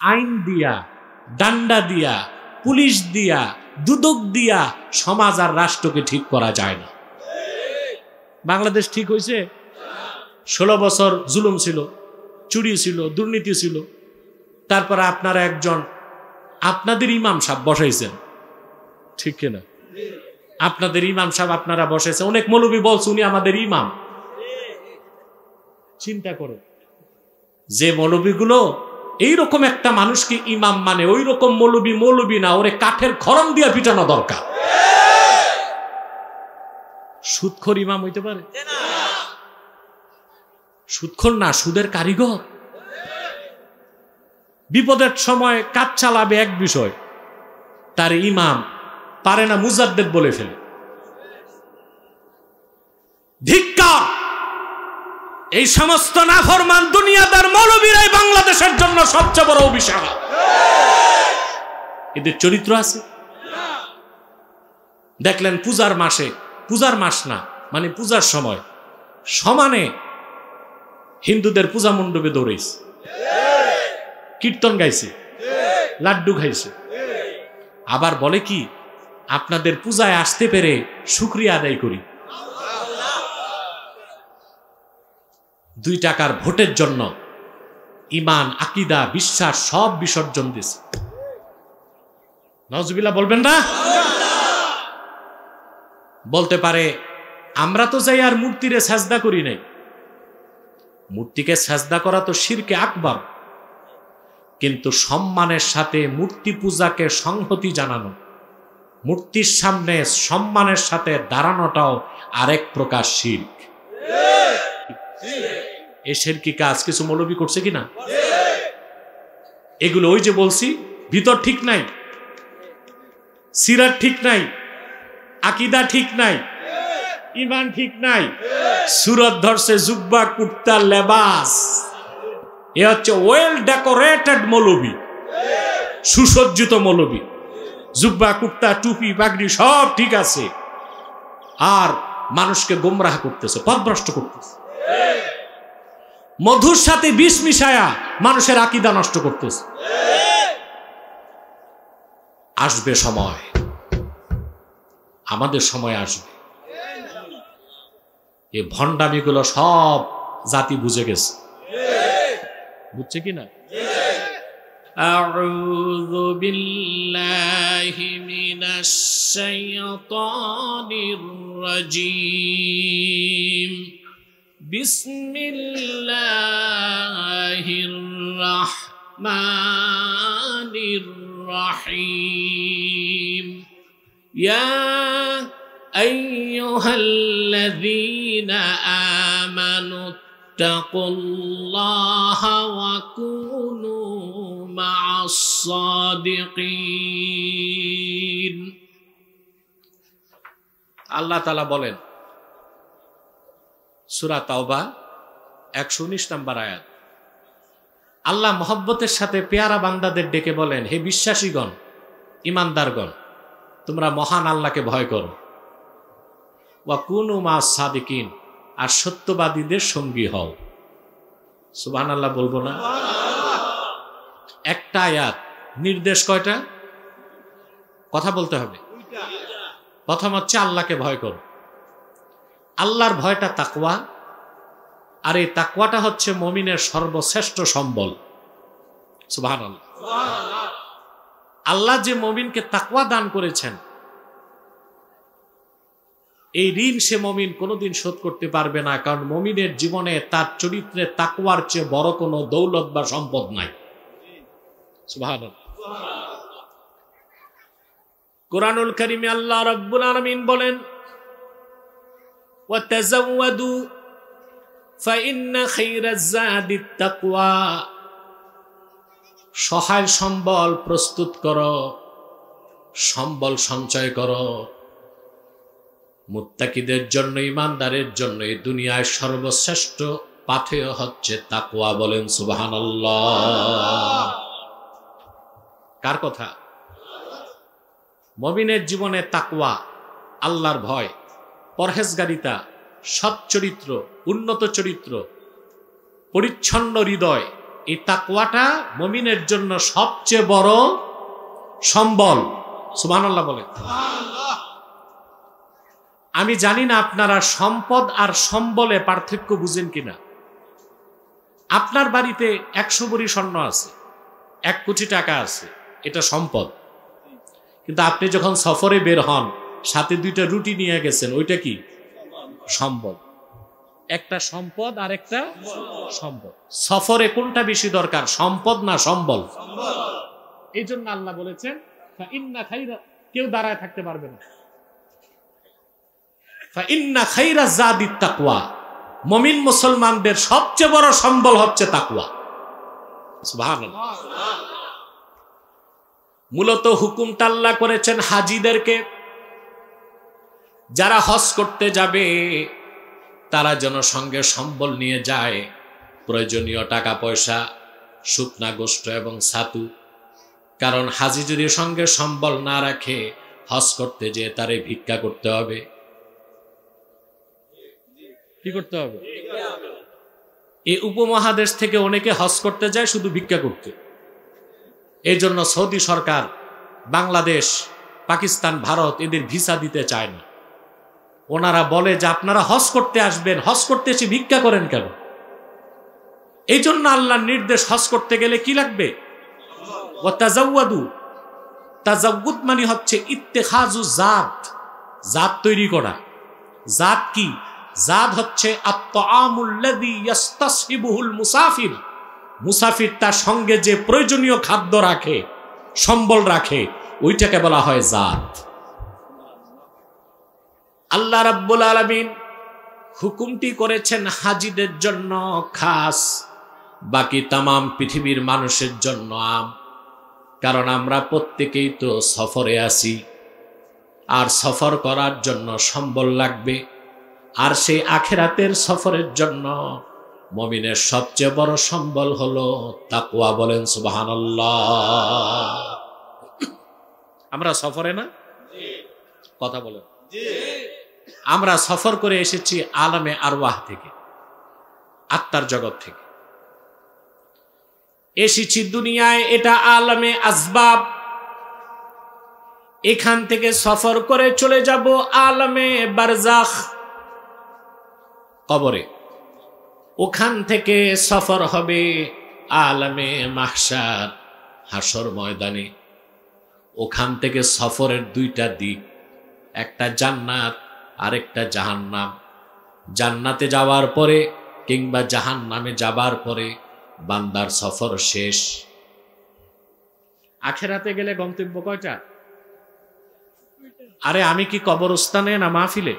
আইন দিয়া, ডান্ডা দিয়া, পুলিশ দিয়া, দুদক দিয়া সমাজ আর রাষ্ট্রকে ঠিক করা যায় না। বাংলাদেশ ঠিক হয়েছে? 16 বছর জুলুম ছিল, চুরি ছিল, দুর্নীতি ছিল। তারপরে আপনারা একজন আপনাদের ইমাম সাহেব বসাইছেন, ঠিক কিনা? আপনাদের ইমাম সাহেব আপনারা বসাইছেন। অনেক মৌলবী বলছে উনি আমাদের ইমাম। চিন্তা করো, যে মৌলবীগুলো এইরকম একটা মানুষকে ইমাম মানে, ওই রকম মৌলবী না, ওরে কাঠের খড়ম দিয়ে পিটানো দরকার। সুদখোর ইমাম হইতে পারে? সুদখোর না, সুদের কারিগর। বিপদের সময় কাজ চালাবে এক বিষয়, তার ইমাম পারে না মুজাদ্দেদ বলে ফেলে। ধিক্কার! এই সমস্ত নাফরমান দুনিয়াদার মৌলবীরাই বাংলাদেশের জন্য সবচেয়ে বড় অভিশাপ। এদের চরিত্র আছে? দেখলেন পূজার মাসে, পূজার মাস না মানে পূজার সময় সমানে হিন্দুদের পূজা মণ্ডপে দৌড়েছে, কীর্তন গাইছে, লাড্ডু খাইছে। আবার বলে কি, আপনাদের পূজায় আসতে পেরে শুকরিয়া আদায় করি। 2 টাকার ভোটের জন্য ইমান, আকিদা, বিশ্বাস সব বিসর্জন দিয়েছে। নাউজুবিল্লাহ বলবেন না? বলতে পারে আমরা তো যাই আর মূর্তিরে সাজদা করি নাই। মূর্তিকে সাজদা করা তো শিরকে আকবার, কিন্তু সম্মানের সাথে মূর্তি পূজাকে সংহতি জানানো, মূর্তির সামনে সম্মানের সাথে দাঁড়ানোটাও আরেক প্রকার শিরক। এই শিরকি কাজ কিছু মৌলবী করছে কিনা? এগুলো ওই যে বলছি, ভিতর ঠিক নাই, সিরাত ঠিক নাই, আকিদা ঠিক নাই, ইমান ঠিক নাই, সুরত ধরছে জুব্বা, কুর্তা, লেবাস। এ হচ্ছে ওয়েল ডেকোরেটেড মৌলবী, সুসজ্জিত মৌলবী। জুব্বা, কুর্তা, টুপি, পাগড়ি সব ঠিক আছে, আর মানুষকে গোমরাহ করতেছে, পথভ্রষ্ট করতেছে। মধুর সাথে বিষ মিশায়া মানুষের আকীদা নষ্ট করতেছে। আসবে সময়, আমাদের সময় আসবে, এই ভণ্ডামিগুলো সব জাতি বুঝে গেছে। বুঝছে কিনা? আউযু বিল্লাহি মিনাশ শাইতানির রাজীম। বিসমিল্লাহির রাহমানির রাহিম। ইয়া আইয়ুহাল্লাযীনা আমানু ইত্তাকুল্লাহা ওয়া কুনু মা'আস সাদিকিন। আল্লাহ তাআলা বলেন সূরা তাওবা 119 নম্বর আয়াত, আল্লাহ মহব্বতের সাথে পেয়ারা বান্দাদের ডেকে বলেন, হে বিশ্বাসীগণ, ইমানদারগণ, তোমরা মহান আল্লাহকে ভয় করো। ওয়া কুনু মা'আস সাদিকিন, আর সত্যবাদীদের সঙ্গী হও। সুবহানাল্লাহ বলবো না? একটা আয়াত, নির্দেশ কয়টা? কথা বলতে হবে। প্রথম হচ্ছে আল্লাহকে ভয় করো। আল্লাহর ভয়টা তাকওয়া, আর এই তাকওয়াটা হচ্ছে মুমিনের সর্বশ্রেষ্ঠ সম্বল। সুবহানাল্লাহ। আল্লাহ যে মুমিনকে তাকওয়া দান করেছেন, এই ঋণ সে মুমিন কোনোদিন শোধ করতে পারবে না, কারণ মুমিনের জীবনে তার চরিত্রে তাকওয়ার চেয়ে বড় কোনো দৌলত বা সম্পদ নাই। সুবহানাল্লাহ। কুরআনুল কারীমে আল্লাহ রাব্বুল আলামিন বলেন, ওয়া তাযাওয়াদু ফাইন্না খায়রাজ যাদিত তাকওয়া। সহায় সম্বল প্রস্তুত করো, সম্বল সঞ্চয় করো। মুত্তাকিদের জন্য, ইমানদারের জন্য এই দুনিয়ায় সর্বশ্রেষ্ঠ পাথেয় হচ্ছে তাকওয়া। বলেন সুবহানাল্লাহ। কার কথা? মুমিনের জীবনে তাকওয়া, আল্লাহর ভয়, পরহেজগারিতা, সৎ চরিত্র, উন্নত চরিত্র, পরিচ্ছন্ন হৃদয়, এই তাকওয়াটা মুমিনের জন্য সবচেয়ে বড় সম্বল। সুবহানাল্লাহ বলেন। আমি জানি না আপনারা সম্পদ আর সম্বলে পার্থক্য বুঝেন কিনা। আপনার বাড়িতে 100 ভরি স্বর্ণ আছে, 1 কোটি টাকা আছে, এটা সম্পদ। কিন্তু আপনি যখন সফরে বের হন, সাথে 2টা রুটি নিয়ে গেছেন, ওইটা কি? সম্পদ। একটা সম্পদ আর একটা সম্পদ। সফরে কোনটা বেশি দরকার, সম্পদ না সম্বল? এই জন্য আল্লাহ বলেছেন ফাইন্না খাইরা, কেউ দাঁড়ায় থাকতে পারবে না। ফাইন্না খাইরা যাদিত তাকওয়া, মুমিন মুসলমানদের সবচেয়ে বড় সম্বল হচ্ছে তাকওয়া। সুবহানাল্লাহ। মূলত হুকুমটা আল্লাহ করেছেন হাজীদেরকে, যারা হজ করতে যাবে তারা যেন সঙ্গে সম্বল নিয়ে যায়, প্রয়োজনীয় টাকা পয়সা, শুকনা গোশত এবং ছাতু। কারণ হাজী যদি সঙ্গে সম্বল না রাখে, হজ করতে যেয়ে তারে ভিক্ষা করতে হবে। কি করতে হবে? এই উপমহাদেশ থেকে অনেকে হজ করতে যায় শুধু ভিক্ষা করতে। এই জন্য সৌদি সরকার বাংলাদেশ, পাকিস্তান, ভারত এদের ভিসা দিতে চায় না। ওনারা বলে যে আপনারা হজ করতে আসবেন, হজ করতে এসে ভিক্ষা করেন কেন? এই জন্য আল্লাহর নির্দেশ, হজ করতে গেলে কি লাগবে? ওয়া তাজাওয়াদু। তাজাওউদ মানে হচ্ছে ইত্তেখাজু জাত, জাত তৈরি করা। জাত কি? জাত হচ্ছে আত-তাআমুল্লাযী ইস্তাসহিবুহুল মুসাফির। মুসাফির তার সঙ্গে যে প্রয়োজনীয় খাদ্য রাখে, সম্বল রাখে, ওইটাকে বলা হয় জাত। আল্লাহ রাব্বুল আলামিন হুকুমটি করেছেন হাজীদের জন্য খাস, বাকি তামাম পৃথিবীর মানুষের জন্য আম। কারণ আমরা প্রত্যেকেই তো সফরে আছি, আর সফর করার জন্য সম্বল লাগবে। আর সেই আখিরাতের সফরের জন্য মুমিনের সবচেয়ে বড় সম্বল হলো তাকওয়া। বলেন সুবহানাল্লাহ। আমরা সফরে না? কথা বলেন। আমরা সফর করে এসেছি আলামে আরওয়াহ থেকে, আত্মার জগৎ থেকে এসেছি দুনিয়ায়। এটা আলামে আসবাব। এখান থেকে সফর করে চলে যাব আলামে বারজাখ, কবরে। ওখান থেকে সফর হবে আলামে মাহশার, হাসর ময়দানে। ওখান থেকে সফরের 2টা দিক, একটা জান্নাত আর একটা জাহান্নাম। জান্নাতে যাওয়ার পরে কিংবা জাহান্নামে যাবার পরে বান্দার সফর শেষ। আখিরাতে গেলে গন্তব্য কয়টা? আরে আমি কি কবরস্থানে না মাহফিলে?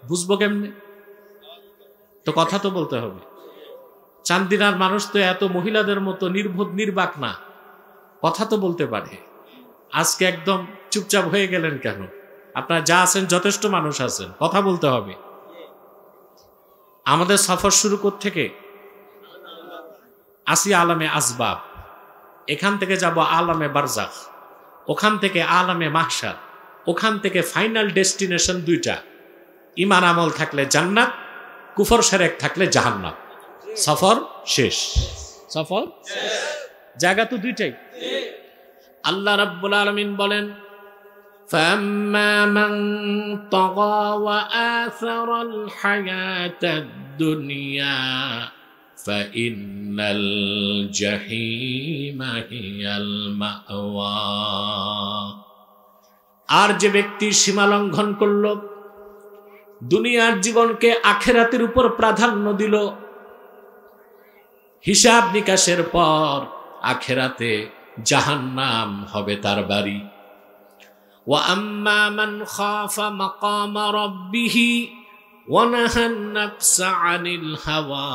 বুঝবো কেমনে? তো কথা তো বলতে হবে। চান্দিনার মানুষ তো এত মহিলাদের মতো নির্বোধ নির্বাক না, কথা তো বলতে পারে। আজকে একদম চুপচাপ হয়ে গেলেন কেন? আপনার যা আছেন যথেষ্ট মানুষ আছেন, কথা বলতে হবে। আমাদের সফর শুরু থেকে আসি আলামে আসবাব, এখান থেকে যাব আলামে বারজাখ, ওখান থেকে আলামে মাহশার, ওখান থেকে ফাইনাল ডেস্টিনেশন 2টা। ঈমান আমল থাকলে জান্নাত, কুফর শিরক থাকলে জাহান্নাম। সফর শেষ। সফর জায়গা তো 2টাই। আল্লাহ রাব্বুল আলামিন বলেন فَأَمَّا مَنْ طَغَى وَآثَرَ الْحَيَاةَ الدُّنْيَا فَإِنَّ الْجَحِيمَ هِيَ الْمَأْوَى। আর যে ব্যক্তি সীমা লঙ্ঘন করল, দুনিয়ার জীবনকে আখিরাতের উপর প্রাধান্য দিল, হিসাব নিকাশের পর আখিরাতে জাহান্নাম হবে তার বাড়ি। وَأَمَّا مَنْ خَافَ مَقَامَ رَبِّهِ وَنَهَى النَّفْسَ عَنِ الْهَوَى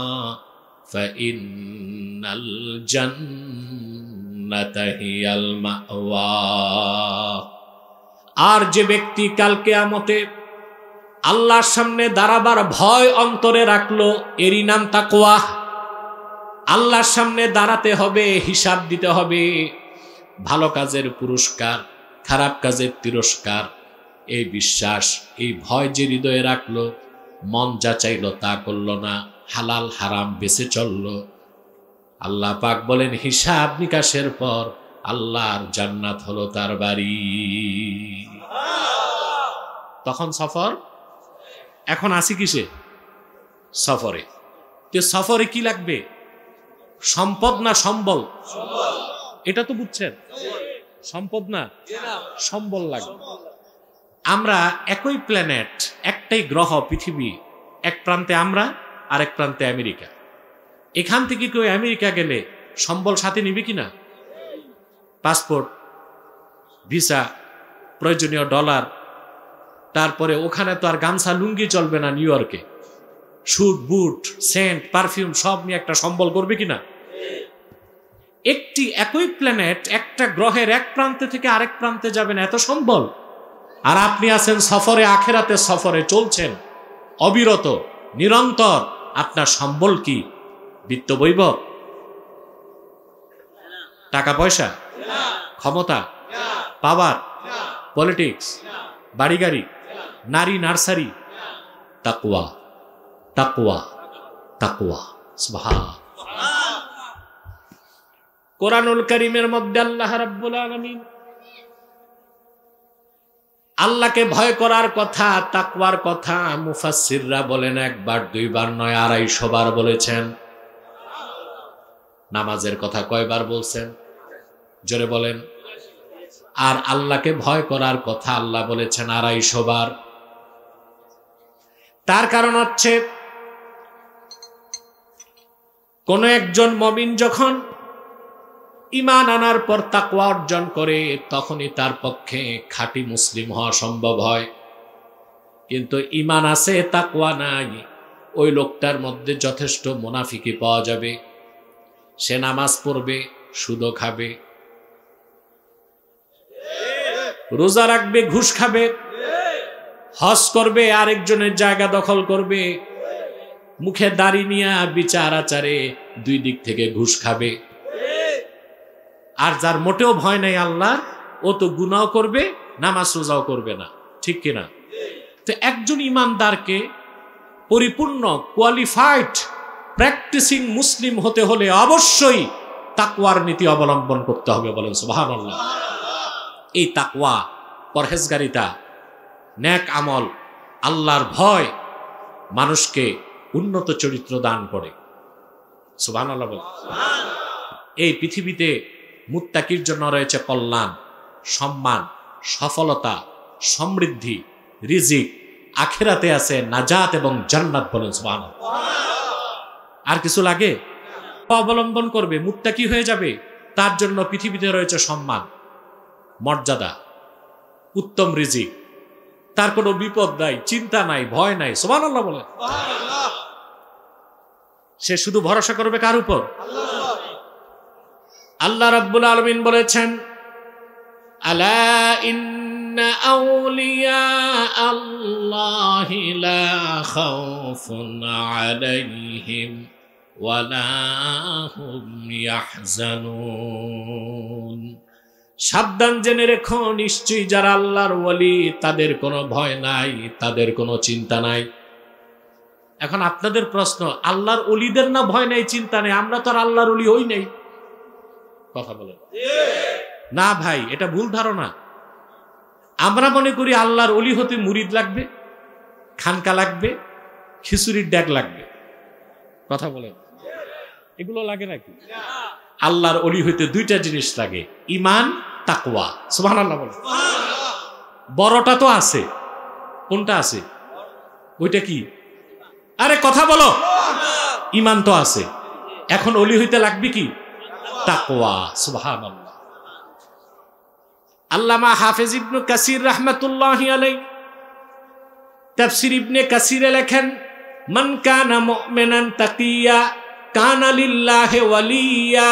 فَإِنَّ الْجَنَّةَ هِيَ الْمَأْوَى। আর যে ব্যক্তি কাল কিয়ামতে আল্লাহর সামনে দাঁড়াবার ভয় অন্তরে রাখলো, এরই নাম তাকওয়া। আল্লাহর সামনে দাঁড়াতে হবে, হিসাব দিতে হবে, ভালো কাজের পুরস্কার, খারাপ কাজের তিরস্কার। এই বিশ্বাস, এই ভয় যে হৃদয়ে রাখলো, মন যা চাইলো তা করলো না, হালাল হারাম বেঁচে চললো, আল্লাহ পাক বলেন হিসাব নিকাশের পর আল্লাহর জান্নাত হলো তার বাড়ি। তখন সফর, এখন আসি কিসে? সফরে। তো সফরে কি লাগবে? সম্পদ না সম্বল? এটা তো বুঝছেন, সম্পদ না সম্বল লাগবে। আমরা একই প্ল্যানেট, একটাই গ্রহ পৃথিবী, এক প্রান্তে আমরা আর এক প্রান্তে আমেরিকা। এখান থেকে কেউ আমেরিকা গেলে সম্বল সাথে নিবে কিনা? পাসপোর্ট, ভিসা, প্রয়োজনীয় ডলার, তারপরে ওখানে তো আর গামছা লুঙ্গি চলবে না। নিউ ইয়র্কে স্যুট বুট সেন্ট পারফিউম সব নিয়ে একটা সম্বল করবে কিনা? একই প্ল্যানেট, একটা গ্রহের এক প্রান্তে থেকে আরেক প্রান্তে যাবেন, এত সম্বল। আর আপনি আছেন সফরে, আখেরাতে সফরে চলছেন অবিরত নিরন্তর। আপনার সম্বল কি? বিত্ত বৈভব, টাকা পয়সা, ক্ষমতা, পাওয়ার, পলিটিক্স, বাড়ি গাড়ি, নারী নার্সারি? তাকওয়া, তাকওয়া, তাকওয়া। সুবহান। কোরআনুল কারীমের মধ্যে আল্লাহ রাব্বুল আলামিন আল্লাহকে ভয় করার কথা, তাকওয়ার কথা মুফাসসিররা বলেন একবার দুইবার নয় 250 বার বলেছেন। নামাজের কথা কয়বার বলছেন? জোরে বলেন। আর আল্লাহকে ভয় করার কথা আল্লাহ বলেছেন 250 বার। তার কারণ হচ্ছে কোন একজন মুমিন যখন ঈমান আনার পর তাকওয়া অর্জন করে তখনই তার পক্ষে খাঁটি মুসলিম হওয়া সম্ভব হয়। কিন্তু ঈমান আছে তাকওয়া নাই, ওই লোকটার মধ্যে যথেষ্ট মুনাফিকি পাওয়া যাবে। সে নামাজ পড়বে, সুদও খাবে, রোজা রাখবে, ঘুষ খাবে, হজ করবে, আরেকজনের জায়গা দখল করবে, মুখে দাড়ি নিয়ে বিচার আচারে দুই দিক থেকে ঘুষ খাবে। আর যার মোটেও ভয় নাই আল্লাহর, ও তো গুনাহ করবে, নামাজ রোজাও করবে না। ঠিক কিনা? তো একজন ইমানদারকে পরিপূর্ণ কোয়ালিফাইড প্র্যাকটিসিং মুসলিম হতে হলে অবশ্যই তাকওয়ার নীতি অবলম্বন করতে হবে। বলেন সুবহানাল্লাহ। এই তাকওয়া, পরহেজগারিতা, নেক আমল, আল্লাহর ভয় মানুষকে উন্নত চরিত্র দান করে। সুবহানাল্লাহ বলেন। এই পৃথিবীতে মুত্তাকির জন্য রয়েছে কল্যাণ, সম্মান, সফলতা, সমৃদ্ধি, রিজিক। আখিরাতে আছে নাজাত এবং জান্নাত। বলেন সুবহানাল্লাহ। আর কিছু লাগে? অবলম্বন করবে, মুত্তাকি হয়ে যাবে, তার জন্য পৃথিবীতে রয়েছে সম্মান, মর্যাদা, উত্তম রিজিক, তার কোনো বিপদ নাই, চিন্তা নাই, ভয় নাই। সুবহানাল্লাহ বলেন। সে শুধু ভরসা করবে কার উপর? আল্লাহ রাব্বুল আলামিন বলেছেন, আলা ইন্না আউলিয়া আল্লাহি লা খাউফুন আলাইহিম ওয়া লা হুম ইয়াহজানুন। সাবধান জেনে রেখো, নিশ্চয়ই যারা আল্লাহর ওয়ালি তাদের কোনো ভয় নাই, তাদের কোনো চিন্তা নাই। এখন আপনাদের প্রশ্ন, আল্লাহর ওলিদের না ভয় নাই, চিন্তা নেই? আমরা তো আর আল্লাহর ওলি হই নাই। কথা বলেন না ভাই, এটা ভুল ধারণা। আমরা মনে করি আল্লাহর ওলি হতে মুরিদ লাগবে, খানকা লাগবে, খিচুড়ির ড্যাগ লাগবে। কথা বলেন, এগুলো লাগে নাকি? আল্লাহর ওলি হইতে দুইটা জিনিস লাগে, ঈমান, তাকওয়া। সুবহানাল্লাহ বলেন। বড়টা তো আছে, কোনটা আছে? ওইটা কি? আরে কথা বলো। ঈমান তো আছে, এখন ওলি হইতে লাগবে কি? তাকওয়া। সুবহানাল্লাহ। আল্লামা হাফেজ ইবনে কাসির রাহমাতুল্লাহি আলাইহি তাফসীর ইবনে কাসিরে লেখেন, মান কানা মুমিনান তাকিয়া কানা লিল্লাহি ওয়ালিয়া।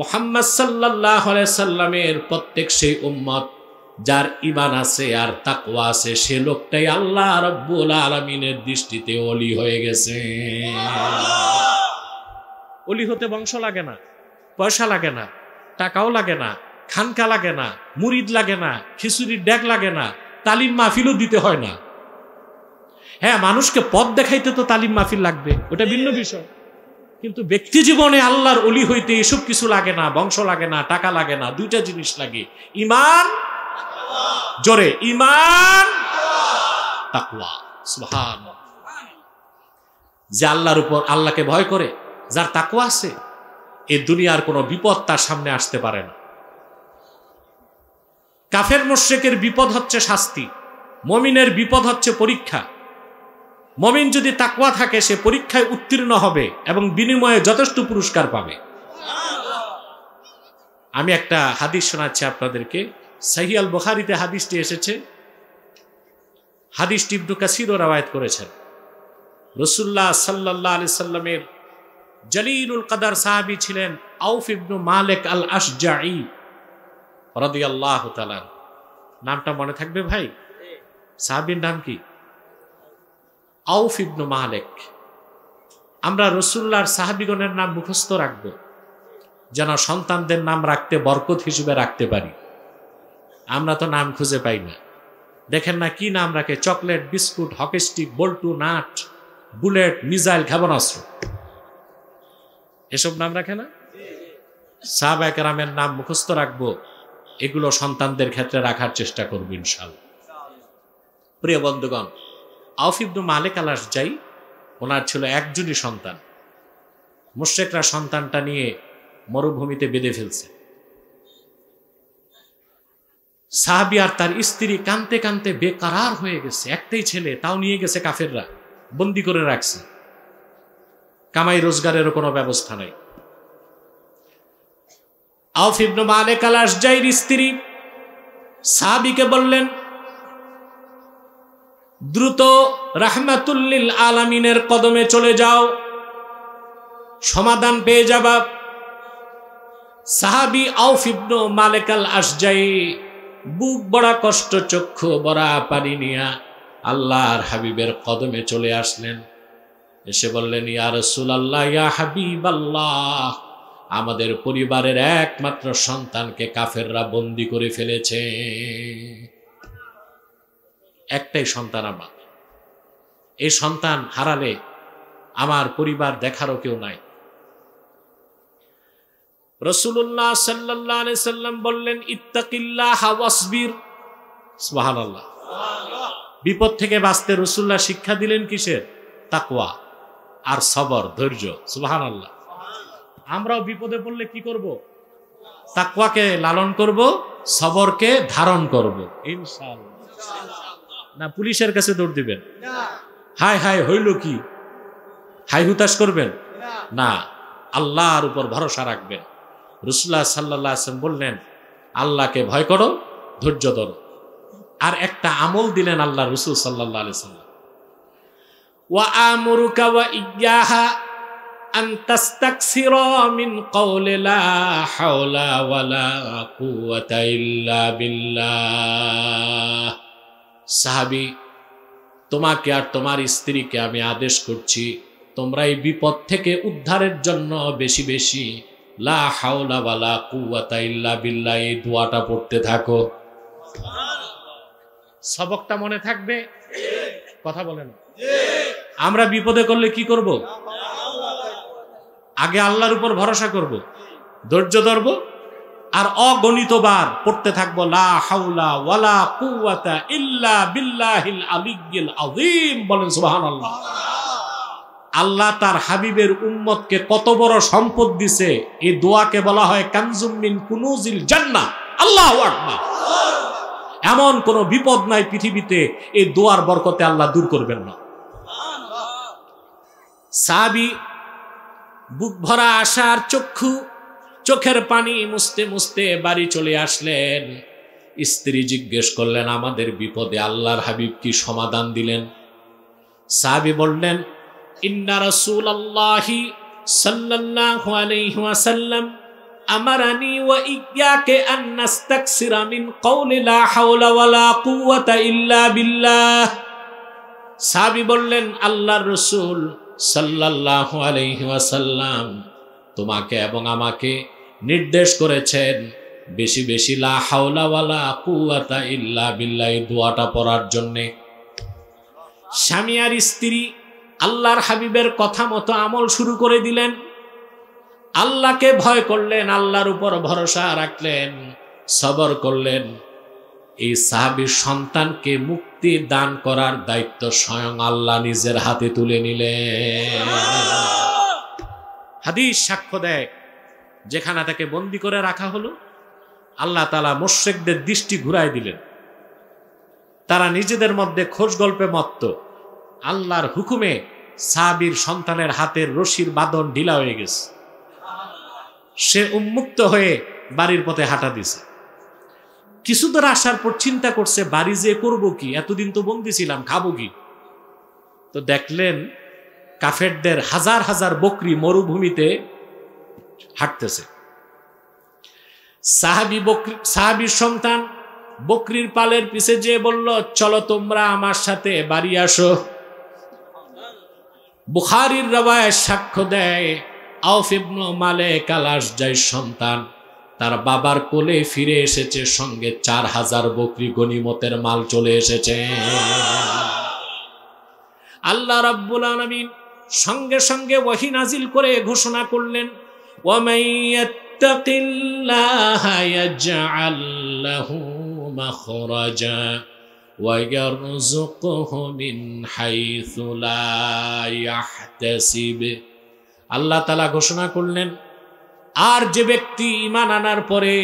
মুহাম্মদ সাল্লাল্লাহু আলাইহি সাল্লামের প্রত্যেক সেই উম্মত যার ঈমান আছে আর তাকওয়া আছে, সে লোকটাই আল্লাহ রাব্বুল আলামিনের দৃষ্টিতে ওলি হয়ে গেছে। ওলি হতে বংশ লাগে না, পয়সা লাগে না, টাকাও লাগে না, খানকা লাগে না, মুরিদ লাগে না, খিচুড়ির ড্যাগ লাগে না, তালিম মাহফিলও দিতে হয় না। হ্যাঁ, মানুষকে পথ দেখাইতে তো তালিম মাহফিল লাগবে, ওটা ভিন্ন বিষয়। কিন্তু ব্যক্তি জীবনে আল্লাহর ওলি হইতে এসব কিছু লাগে না, বংশ লাগে না, টাকা লাগে না, দুইটা জিনিস লাগে, ঈমান, জোরে ঈমান, তাকওয়া। সুবহানাল্লাহ। যে আল্লাহর উপর, আল্লাহকে ভয় করে, যার তাকওয়া আছে, এই দুনিয়ার কোনো বিপদ তার সামনে আসতে পারে না। কাফের মুশরিকের বিপদ হচ্ছে শাস্তি, মুমিনের বিপদ হচ্ছে পরীক্ষা। মুমিন যদি তাকওয়া থাকে, সে পরীক্ষায় উত্তীর্ণ হবে এবং বিনিময়ে যথেষ্ট পুরস্কার পাবে। আমি একটা হাদিস শোনাচ্ছি আপনাদেরকে। সহিহ আল বুখারীতে হাদিসটি এসেছে। হাদিসটি ইবনে কাসিরও রওয়ায়াত করেছেন। রাসূলুল্লাহ সাল্লাল্লাহু আলাইহি সাল্লামের জলিলুল কদর সাহাবী ছিলেন আউফ ইবনে মালিক আল আশজাঈ রাদিয়াল্লাহু তাআলা। নামটা মনে থাকবে ভাই? সাহাবীর নাম কি? আউফ ইবনে মালিক। আমরা রাসূলুল্লাহর সাহাবীগণের নাম মুখস্থ রাখব, যেন সন্তানদের নাম রাখতে বরকত হিসেবে রাখতে পারি। আমরা তো নাম খুঁজে পাই না। দেখেন না কি নাম রাখে, চকলেট, বিস্কুট, হকি স্টিক, বল্টু, নাট, বুলেট, মিসাইল, ক্ষেপণাস্ত্র, এসব নাম রাখে না। সাহাবায়ে কেরামের নাম মুখস্থ রাখবো, এগুলো সন্তানদের ক্ষেত্রে রাখার চেষ্টা করব ইনশাআল্লাহ। প্রিয় বন্ধুগণ, আউফ ইবনে মালিক আল আশজাঈ, ওনার ছিল একজনই সন্তান। মুশরিকরা সন্তানটা নিয়ে মরুভূমিতে বেঁধে ফেলছে। সাহাবী আর তার স্ত্রী কাঁদতে কাঁদতে বেকারার হয়ে গেছে। একটাই ছেলে, তাও নিয়ে গেছে কাফেররা, বন্দি করে রাখছে। কামাই রোজগারেরও কোনো ব্যবস্থা নাই। আউফ ইবনে মালিক আল আশজাঈর স্ত্রী সাহাবীকে বললেন, দ্রুত রাহমাতুল লিল আলামিনের কদমে চলে যাও, সমাধান পেয়ে যাবা। সাহাবী আউফ ইবনে মালিক আল আশজাঈ বুক বড়া কষ্ট, চক্ষু বড়া পানি নিয়া আল্লাহর হাবিবের কদমে চলে আসলেন। এসে বললেন, ইয়া রাসূলুল্লাহ, ইয়া হাবিবাল্লাহ, আমাদের পরিবারের একমাত্র সন্তানকে কাফেররা বন্দী করে ফেলেছে। একটাই সন্তান আমার, এই সন্তান হারালে আমার পরিবার দেখারও কেউ নাই। রাসূলুল্লাহ সাল্লাল্লাহু আলাইহি সাল্লাম বললেন, ইত্তাকিল্লাহ ওয়াসবির। সুবহানাল্লাহ। বিপদ থেকে বাঁচতে রাসূলুল্লাহ শিক্ষা দিলেন কিসের? তাকওয়া আর সবর, ধৈর্য। সুবহানাল্লাহ। আমরাও বিপদে পড়লে কি করব? তাকওয়াকে লালন করব, সবরকে ধারণ করব ইনশাআল্লাহ। না পুলিশের কাছে দৌড় দিবেন? হায় হায় হইল কি, হাই হুতাশ করবেন না, আল্লাহর উপর ভরসা রাখবেন। রাসূলুল্লাহ সাল্লাল্লাহু আলাইহি ওয়াসাল্লাম বললেন, আল্লাহকে ভয় করো, ধৈর্য ধরো। আর একটা আমল দিলেন আল্লাহ রাসূল সাল্লাল্লাহু আলাইহি ওয়াসাল্লাম, ওয়া আমুরুকা ওয়া ইয়্যাহা আন তাস্তাকসিরা মিন কওলি লা হাওলা ওয়ালা কুওয়াতা ইল্লা বিল্লাহ। সাহাবী, তোমাকে আর তোমার স্ত্রীকে আমি আদেশ করছি, তোমরা এই বিপদ থেকে উদ্ধারের জন্য বেশি বেশি লা হাওলা ওয়ালা কুওয়াতা ইল্লা বিল্লাহ এই দোয়াটা পড়তে থাকো। সবকটা মনে থাকবে? কথা বলেন। আমরা বিপদে করলে কি করব? আগে আল্লাহর উপর ভরসা করব, ধৈর্য ধরব, আর অগণিতবার পড়তে থাকবো লা হাওলা ওয়ালা কুওয়াতা ইল্লা বিল্লাহিল আলিয়্যিল আযীম। বলেন সুবহানাল্লাহ। আল্লাহ তার হাবিবের উম্মতকে কত বড় সম্পদ দিছে, এই দোয়াকে বলা হয় কানজুম মিন কুনুজিল জান্নাহ। আল্লাহু আকবার। এমন কোন বিপদ নাই পৃথিবীতে এই দোয়ার বরকতে আল্লাহ দূর করবেন না। সাহাবী বুক ভরা আশার চোখের পানি মুছতে মুছতে বাড়ি চলে আসলেন। স্ত্রী জিজ্ঞেস করলেন, আমাদের বিপদে আল্লাহর হাবিব কি সমাধান দিলেন? সাহাবী বললেন, ইন্না রাসূলুল্লাহি সাল্লাল্লাহু আলাইহি ওয়াসাল্লাম আমারানি ওয়া ইয়্যাকা আন নাস্তাকসিরা মিন কওলি লা হাওলা ওয়ালা কুওয়াতা ইল্লা বিল্লাহ। সাহাবী বললেন, আল্লাহর রাসূল সাল্লাল্লাহু আলাইহি ওয়াসাল্লাম তোমাকে এবং আমাকে নির্দেশ করেছেন বেশি বেশি লা হাওলা ওয়ালা কুওয়াতা ইল্লা বিল্লাহ দোয়াটা পড়ার জন্য। স্বামী আর স্ত্রী আল্লাহর হাবিবের কথা মতো আমল শুরু করে দিলেন। আল্লাহকে ভয় করলেন, আল্লাহর উপর ভরসা রাখলেন, সবর করলেন। এই সাহাবীর সন্তানকে মুক্তি দান করার দায়িত্ব স্বয়ং আল্লাহ নিজের হাতে তুলে নিলেন। হাদিস সাক্ষ্য দেয়, যেখানে তাকে বন্দী করে রাখা হলো, আল্লাহ তাআলা মুশরিকদের দৃষ্টি ঘুরায় দিলেন। তারা নিজেদের মধ্যে খোঁজ গল্পে মত্ত। আল্লাহর হুকুমে সাহাবীর সন্তানের হাতের রশির বাঁধন ঢিলা হয়ে গেছে। সে উন্মুক্ত হয়ে বাড়ির পথে হাঁটা দিছে। কিছু দূর আসার পর চিন্তা করছে, বাড়ি যে করবো কি, এতদিন তো বন্দী ছিলাম, খাবো কি? তো দেখলেন কাফেরদের হাজার হাজার বকরি মরুভূমিতে হাঁটতেছে। সাহাবীর সন্তান বকরির পালের পিছে যেয়ে বলল, চলো তোমরা আমার সাথে বাড়ি আসো। বুখারীর রওয়ায়াত সাক্ষ্য দেয়, আউফ ইবনে মালিক আল আশজাইর সন্তান তার বাবার কোলে ফিরে এসেছে, সঙ্গে 4000 বকরি গনিমতের মাল চলে এসেছে। আল্লাহ রাব্বুল আলামিন সঙ্গে সঙ্গে ওহী নাজিল করে ঘোষণা করলেন, ওয়ামান ইয়াত্তাকিল্লাহা ইয়াজআল লাহু মাখরাজা ওয়া ইয়ারযুকহু মিন হাইসু লা ইয়াহতাসিব। আল্লাহ তাআলা ঘোষণা করলেন, আর যে ব্যক্তি ঈমান আনার পরে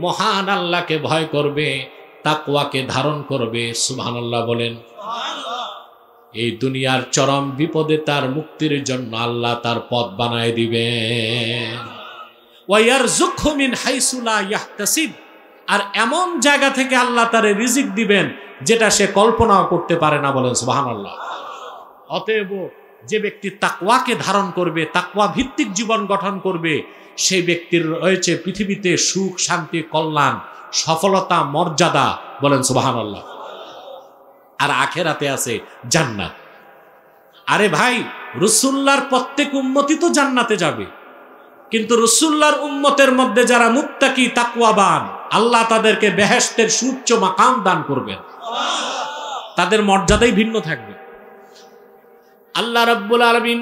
মহান আল্লাহকে ভয় করবে, তাকওয়াকে ধারণ করবে, সুবহানাল্লাহ বলেন, এই দুনিয়ার চরম বিপদে তার মুক্তির জন্য আল্লাহ তার পথ বানায় দিবেন। ওয়া ইয়ারযুকহু মিন হাইসু লা ইয়াহতাসিব, আর এমন জায়গা থেকে আল্লাহ তারে রিজিক দিবেন যেটা সে কল্পনাও করতে পারে না, বলেন সুবহানাল্লাহ। অতএব যে ব্যক্তি তাকওয়াকে ধারণ করবে, তাকওয়া ভিত্তিক জীবন গঠন করবে, সেই ব্যক্তির রয়েছে পৃথিবীতে সুখ, শান্তি, কল্যাণ, সফলতা, মর্যাদা, বলেন সুবহানাল্লাহ। আর আখেরাতে আছে জান্নাত। আরে ভাই, রাসূলুল্লাহর প্রত্যেক উম্মতই তো জান্নাতে যাবে, কিন্তু রাসূলুল্লাহর উম্মতের মধ্যে যারা মুত্তাকি, তাকওয়াবান, আল্লাহ তাদেরকে বেহেশতের সুউচ্চ মাকাম দান করবেন, তাদের মর্যাদাই ভিন্ন থাকবে। আল্লাহ রাব্বুল আলামিন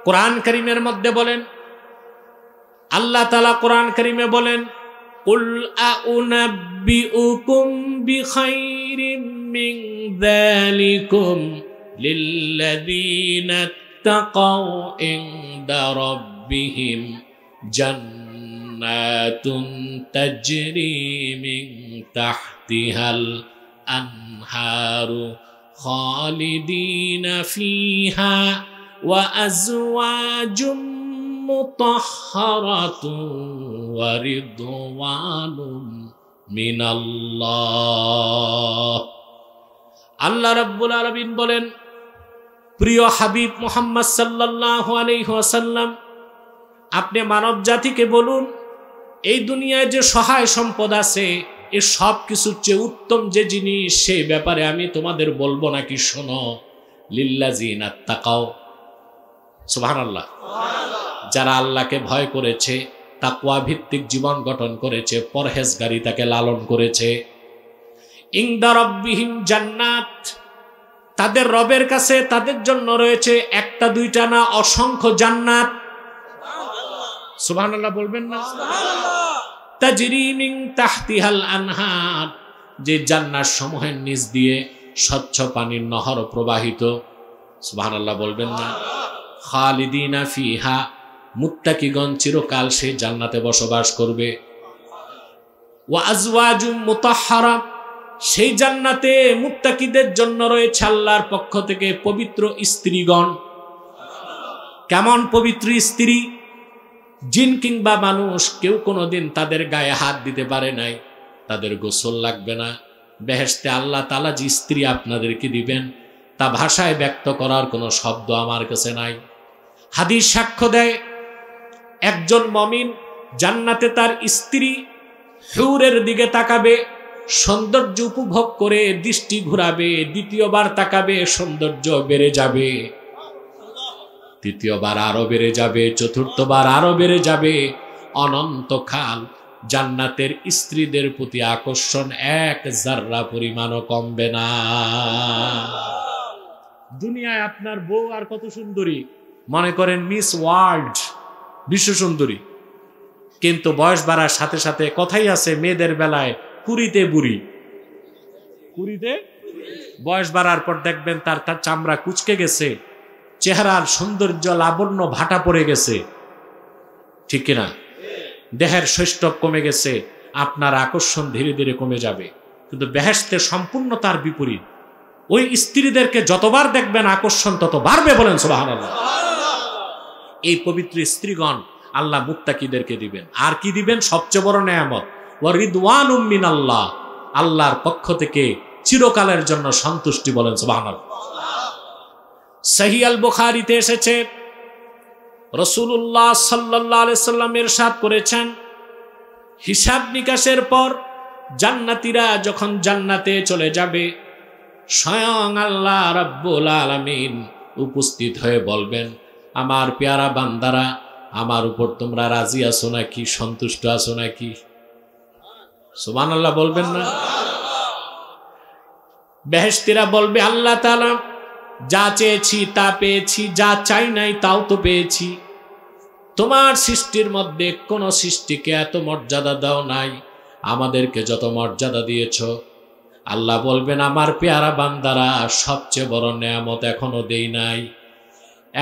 কোরআন কারীমের মধ্যে বলেন, আল্লাহ তাআলা কোরআন কারীমে বলেন, কুল আউনাব্বিউকুম বিখাইরিম মিন যালিকুম লিল্লাযীনা তাকাউ ইনদা রাব্বিহিম জান্নাতুন তাজরি মিন তাহতিহাল আনহারু খালিদিনা ফিহা ওয়া আজওয়াজুম মুতাহহারাতুন ওয়া রিদওয়ানুম মিনাল্লাহ। আল্লাহ রাব্বুল আলামিন বলেন, প্রিয় হাবিব মুহাম্মদ সাল্লাল্লাহু আলাইহি ওয়াসাল্লাম, আপনি মানব জাতিকে বলুন, এই দুনিয়ায় যে সহায় সম্পদ আছে, এ সব কিছুর চেয়ে উত্তম যে জিনিস, সেই ব্যাপারে আমি তোমাদের বলবো নাকি? শোনো, লিল্লাযিনা তাকাও, সুবহানাল্লাহ, যারা আল্লাহকে ভয় করেছে, তাকওয়া ভিত্তিক জীবন গঠন করেছে, পরহেজগারিতাকে লালন করেছে, ইনদা রাব্বিহিম জান্নাত, তাদের রবের কাছে তাদের জন্য রয়েছে একটা দুইটা না, অসংখ্য জান্নাত। সুবহানাল্লাহ বলবেন না? তাজরি মিন তাহতিহাল আনহার, যে জান্নাত সমূহের নিচ দিয়ে স্বচ্ছ পানির নহর প্রবাহিত। সুবহানাল্লাহ বলবেন না? খালিদিনা ফিহা, মুত্তাকিগণ চিরকাল সেই জান্নাতে বসবাস করবে। ওয়া আজওয়াজুম মুতাহহারা, সেই জান্নাতে মুত্তাকিদের জন্য রয়েছে আল্লাহর পক্ষ থেকে পবিত্র স্ত্রীগণ। কেমন পবিত্র স্ত্রী? জিন কিংবা মানুষ কেউ কোনোদিন তাদের গায়ে হাত দিতে পারে নাই, তাদের গোসল লাগবে না। বেহেশতে আল্লাহ তাআলা যে স্ত্রী আপনাদেরকে দিবেন, তা ভাষায় ব্যক্ত করার কোনো শব্দ আমার কাছে নাই। হাদিস সাক্ষ্য দেয়, একজন মুমিন জান্নাতে তার স্ত্রী হুরের দিকে তাকাবে, সৌন্দর্য উপভোগ করে দৃষ্টি ঘুরাবে, দ্বিতীয়বার তাকাবে, সৌন্দর্য বেড়ে যাবে, তৃতীয়বার আরো বেড়ে যাবে, চতুর্থবার আরো বেড়ে যাবে। অনন্তকাল জান্নাতের স্ত্রীদের প্রতি আকর্ষণ এক জাররা পরিমাণও কমবে না। দুনিয়ায় আপনার বউ আর কত সুন্দরী, মনে করেন মিস ওয়ার্ল্ড, বিশ্ব সুন্দরী, কিন্তু বয়স বাড়ার সাথে সাথে কথাই আছে মেয়েদের বেলায় কুড়িতে বুড়ি, কুড়িতে বয়স বাড়ার পর দেখবেন তার চামড়া কুচকে গেছে, চেহারার সৌন্দর্য লাবণ্য ভাটা পড়ে গেছে, ঠিক কিনা? দেহের সৌষ্ঠব কমে গেছে, আপনার আকর্ষণ ধীরে ধীরে কমে যাবে। কিন্তু বেহেশতে সম্পূর্ণ তার বিপরীত। ওই স্ত্রীদেরকে যতবার দেখবেন আকর্ষণ তত বাড়বে, বলেন সুবহানাল্লাহ। এই পবিত্র স্ত্রীগণ আল্লাহ মুত্তাকিদেরকে দিবেন। আর কি দিবেন? সবচেয়ে বড় নেয়ামত, ওয়া রিদওয়ানুম মিনাল্লাহ, আল্লাহর পক্ষ থেকে চিরকালের জন্য সন্তুষ্টি, বলেন সুবহানাল্লাহ। সহিহ আল বুখারীতে এসেছে, রাসূলুল্লাহ সাল্লাল্লাহু আলাইহি সাল্লাম ইরশাদ করেছেন, হিসাব নিকাশের পর জান্নাতীরা যখন জান্নাতে চলে যাবে, স্বয়ং আল্লাহ রাব্বুল আলামিন উপস্থিত হয়ে বলবেন, আমার পেয়ারা বান্দারা, আমার উপর তোমরা রাজি আছো নাকি, সন্তুষ্ট আছো নাকি? সুবহানাল্লাহ বলবেন না? বেহেশতীরা বলবে, আল্লাহ তাআলা যা চেয়েছি তা পেয়েছি, যা চাই নাই তাও তো পেয়েছি। তোমার সৃষ্টির মধ্যে কোন সৃষ্টিকে এত মর্যাদা দাও নাই, আমাদেরকে যত মর্যাদা দিয়েছ। আল্লাহ বলবেন, আমার পেয়ারা বান্দারা, সবচেয়ে বড় নেয়ামত এখনো দেই নাই।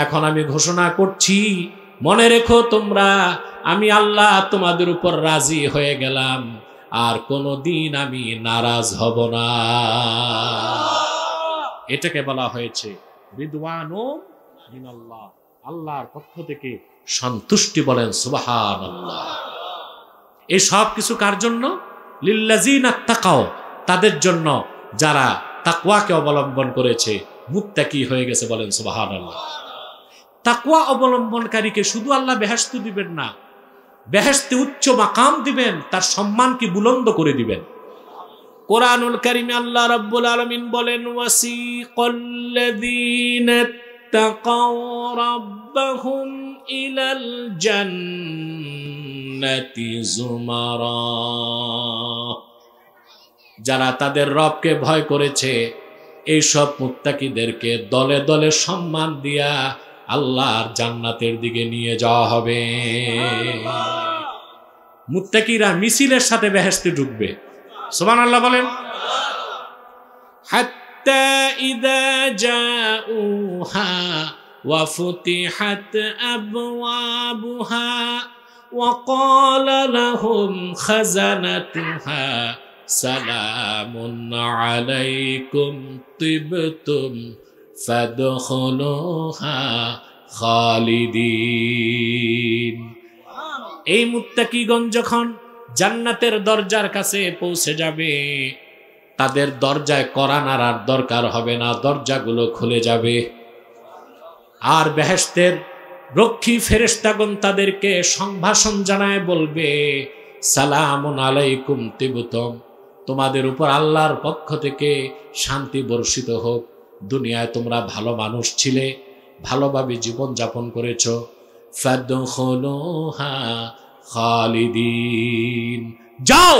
এখন আমি ঘোষণা করছি, মনে রেখো তোমরা, আমি আল্লাহ তোমাদের উপর রাজি হয়ে গেলাম, আর কোনদিন আমি নারাজ হব না। এটাকে বলা হয়েছে রিদওয়ানুম মিনাল্লাহ, আল্লাহর পক্ষ থেকে সন্তুষ্টি, বলেন সুবহানাল্লাহ। এই সব কিছু কার জন্য? লিল্লাযিনা তাকাও, তাদের জন্য যারা তাকওয়াকে অবলম্বন করেছে, মুত্তাকি হয়ে গেছে, বলেন সুবহানাল্লাহ। তাকওয়া অবলম্বনকারীকে শুধু আল্লাহ বেহেশত দিবেন না, বেহেশতে উচ্চ মাকাম দিবেন, তার সম্মানকে বুলন্দ করে দিবেন। কোরআনুল কারীমে আল্লাহ রাব্বুল আলামিন বলেন, ওয়াসিকাল্লাযীনা তাকাও রাব্বাহুম ইলাল জান্নাতি যুমারা, যারা তাদের রবকে ভয় করেছে, এই সব মুত্তাকিদেরকে দলে দলে সম্মান দিয়া আল্লাহর জান্নাতের দিকে নিয়ে যাওয়া হবে। মুত্তাকিরা মিছিলের সাথে বেহেশতে ঢুকবে, সুবহানাল্লাহ বলেন। হাত্তা ইযা জাউহা ওয়া ফুতিহাত আবওয়াবুহা ওয়া ক্বালা লাহুম খাযানাতুহা সালামুন আলাইকুম তিবতুম ফাদখুলুহা খালিদিন। এই মুত্তাকিগণ যখন জান্নাতের দরজার কাছে পৌঁছে যাবে, তাদের দরজায় কড়া নাড়ার দরকার হবে না, দরজাগুলো খুলে যাবে। আর বেহেশতের রক্ষী ফেরেশতাগণ তাদেরকে সংভাষণ জানায় বলবে, সালামুন আলাইকুম তিবতুম, তোমাদের উপর আল্লাহর পক্ষ থেকে শান্তি বর্ষিত হোক। দুনিয়ায় তোমরা ভালো মানুষ ছিলে, ভালোভাবে জীবন যাপন করেছ। ফাদখুলুহা খালিদিন, যাও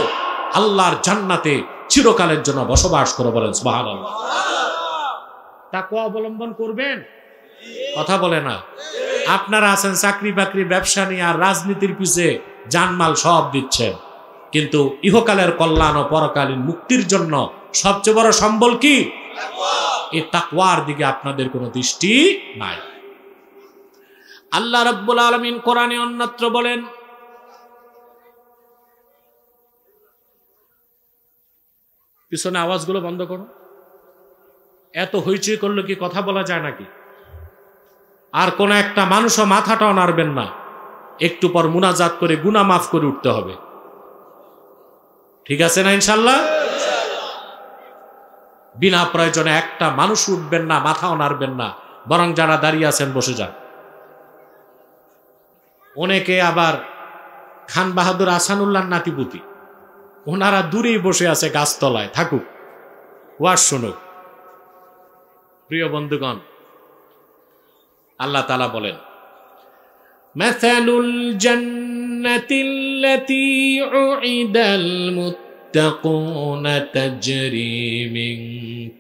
আল্লাহর জান্নাতে চিরকালের জন্য বসবাস করো, বলেন সুবহানাল্লাহ। তাকওয়া অবলম্বন করবেন, কথা বলে না। আপনারা আছেন চাকরি বাকরি ব্যবসা নিয়ে আর রাজনীতির পিছে জানমাল সব দিচ্ছেন, কিন্তু ইহকালের কল্যাণ ও পরকালীন মুক্তির জন্য সবচেয়ে বড় সম্বল কি? এই তাকওয়ার দিকে আপনাদের কোনো দৃষ্টি নাই। আল্লাহ রাব্বুল আলামিন কোরআনে অন্যত্র বলেন, পিছনে আওয়াজগুলো বন্ধ করো, এত হইচই করলে কি কথা বলা যায় নাকি? আর কোন একটা মানুষও মাথাটাও নাড়বেন না, একটু পর মুনাজাত করে গুনাহ মাফ করে উঠতে হবে, ঠিক আছে না ইনশাআল্লাহ? বিনা প্রয়োজনে একটা মানুষ উঠবেন না, মাথাও নাড়বেন না, বরং যারা দাঁড়িয়ে আছেন বসে যান। অনেকে আবার খান বাহাদুর আহসানুল্লাহর নাতিপুতি, ওনারা দূরেই বসে আছে গাছতলায়, থাকুক, ওয়াজ শুনুক। প্রিয় বন্ধুগণ, আল্লাহ তাআলা বলেন, মাসালুল জান্নাতিল্লাতী উইদাল মুত্তাকুনা তাজরি মিন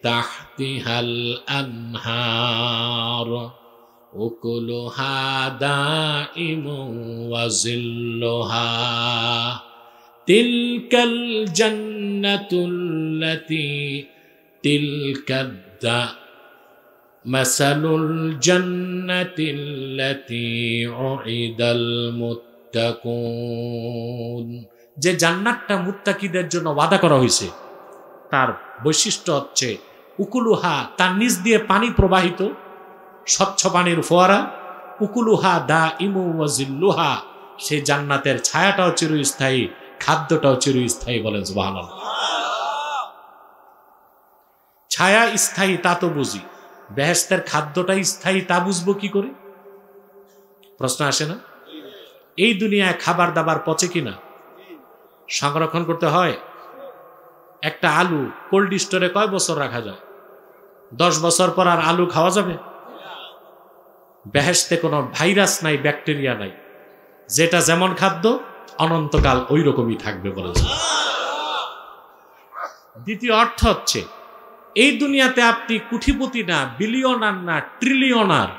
তাহতিহাল আনহার উকুলুহা দাইমুন ওয়া জিল্লুহা তিলকাল জান্নাতুল্লাতী তিলকাদ্দা মাসালুল জান্নাতিল্লাতী উইদাল মুত্তাকুন। যে জান্নাতটা মুত্তাকিদের জন্য ওয়াদা করা হয়েছে তার বৈশিষ্ট্য হচ্ছে উকুলুহা, তার নিচ দিয়ে পানি প্রবাহিত, স্বচ্ছ পানির ফোয়ারা। উকুলুহা দাইমুন ওয়া জিল্লুহা, সেই জান্নাতের ছায়াটাও চিরস্থায়ী, খাদ্যটাও চিরস্থায়ী। বলেন সুবহানাল্লাহ। ছায়া স্থায়ী তা তো বুঝি, বেহেশতের খাদ্যটা স্থায়ী তা বুঝবো কি করে? প্রশ্ন আসে না? এই দুনিয়ায় খাবার দাবার পচে কিনা সংরক্ষণ করতে হয়। একটা আলু কোল্ড স্টোরে কয় বছর রাখা যায়? 10 বছর পর আর আলু খাওয়া যাবে? বেহেশতে কোনো ভাইরাস নাই, ব্যাকটেরিয়া নাই, যেটা যেমন খাদ্য অনন্তকাল ওই রকমই থাকবে বলেছে। দ্বিতীয় অর্থ হচ্ছে এই দুনিয়াতে আপনি কোটিপতি না, বিলিয়নার না, ট্রিলিয়নার,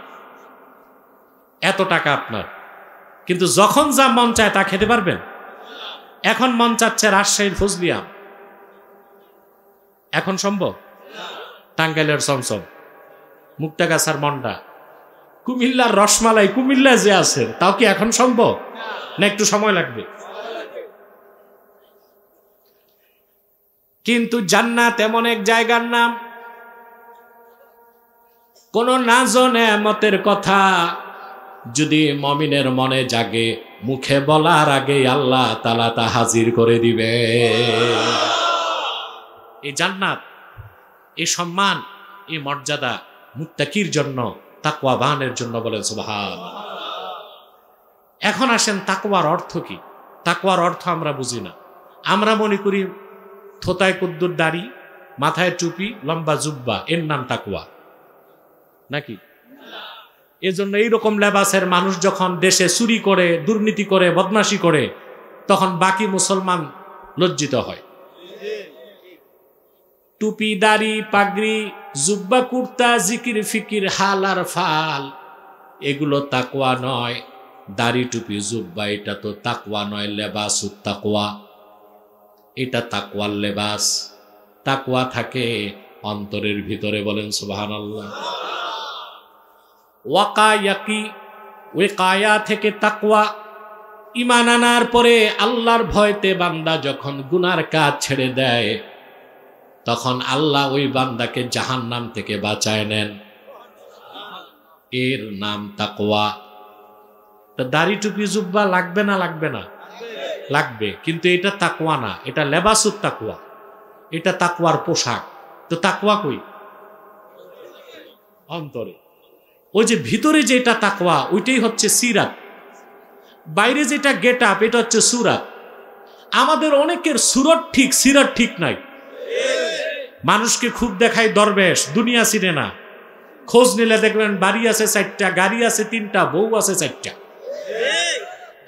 এত টাকা আপনার, কিন্তু যখন যা মন চায় তা খেতে পারবেন? এখন মন চাচ্ছে রাজশাহীর ফজলি আম, এখন সম্ভব? টাঙ্গাইলের চমচম, মুক্তাগাছার মন্ডা, কুমিল্লার রসমালাই, কুমিল্লা যে আছে তাও কি এখন সম্ভব, না একটু সময় লাগবে? কিন্তু জান্নাত এমন এক জায়গার নাম, কোন নাজ নেয়ামতের কথা যদি মমিনের মনে জাগে, মুখে বলার আগে আল্লাহ তাআলা তা হাজির করে দিবে। এই জান্নাত, এই সম্মান, এই মর্যাদা মুত্তাকির জন্য, তাকওয়াবানের জন্য। বলেন সুবহানাল্লাহ। এখন আসেন তাকওয়ার অর্থ কি? তাকওয়ার অর্থ আমরা বুঝি না। আমরা মনে করি থোতায় কুদ্দুর দাড়ি, মাথায় টুপি, লম্বা জুব্বা, এর নাম তাকওয়া নাকি? এজন্য এইরকম লেবাসের মানুষ যখন দেশে চুরি করে, দুর্নীতি করে, বদমাশি করে, তখন বাকি মুসলমান লজ্জিত হয়। টুপি, দাড়ি, পাগড়ি, জুব্বা, কুর্তা, জিকির ফিকির, হাল আর ফাল, এগুলো তাকওয়া নয়। দাড়ি, টুপি, জুব্বা এটা তো তাকওয়া নয়, লেবাসুত তাকওয়া, এটা তাকওয়ার লেবাস। তাকওয়া থাকে অন্তরের ভিতরে। বলেন সুবহানাল্লাহ। ওয়াকায়াকি, ওয়াকায়া থেকে তাকওয়া। ঈমান আনার পরে আল্লাহর ভয়তে বান্দা যখন গুনার কাজ ছেড়ে দেয়, তখন আল্লাহ ওই বান্দাকে জাহান্নাম থেকে বাঁচায় নেন। এর নাম তাকওয়া। দাড়ি, টুপি, জুব্বা লাগবে না? লাগবে না? লাগবে, কিন্তু এটা তাকওয়া না, এটা লেবাসুত তাকওয়া, এটা তাকওয়ার পোশাক। তো তাকওয়া কই? অন্তরে। ওই যে ভিতরে যেটা তাকওয়া ওইটাই হচ্ছে সিরাত, বাইরে যেটা গেট আপ এটা হচ্ছে সুরাত। আমাদের অনেকের সুরত ঠিক, সিরাত ঠিক নাই। মানুষকে খুব দেখায় দরবেশ, দুনিয়া চিনে না। খোঁজ নিলে দেখবেন বাড়ি আছে 4টা, গাড়ি আছে 3টা, বউ আছে 4টা।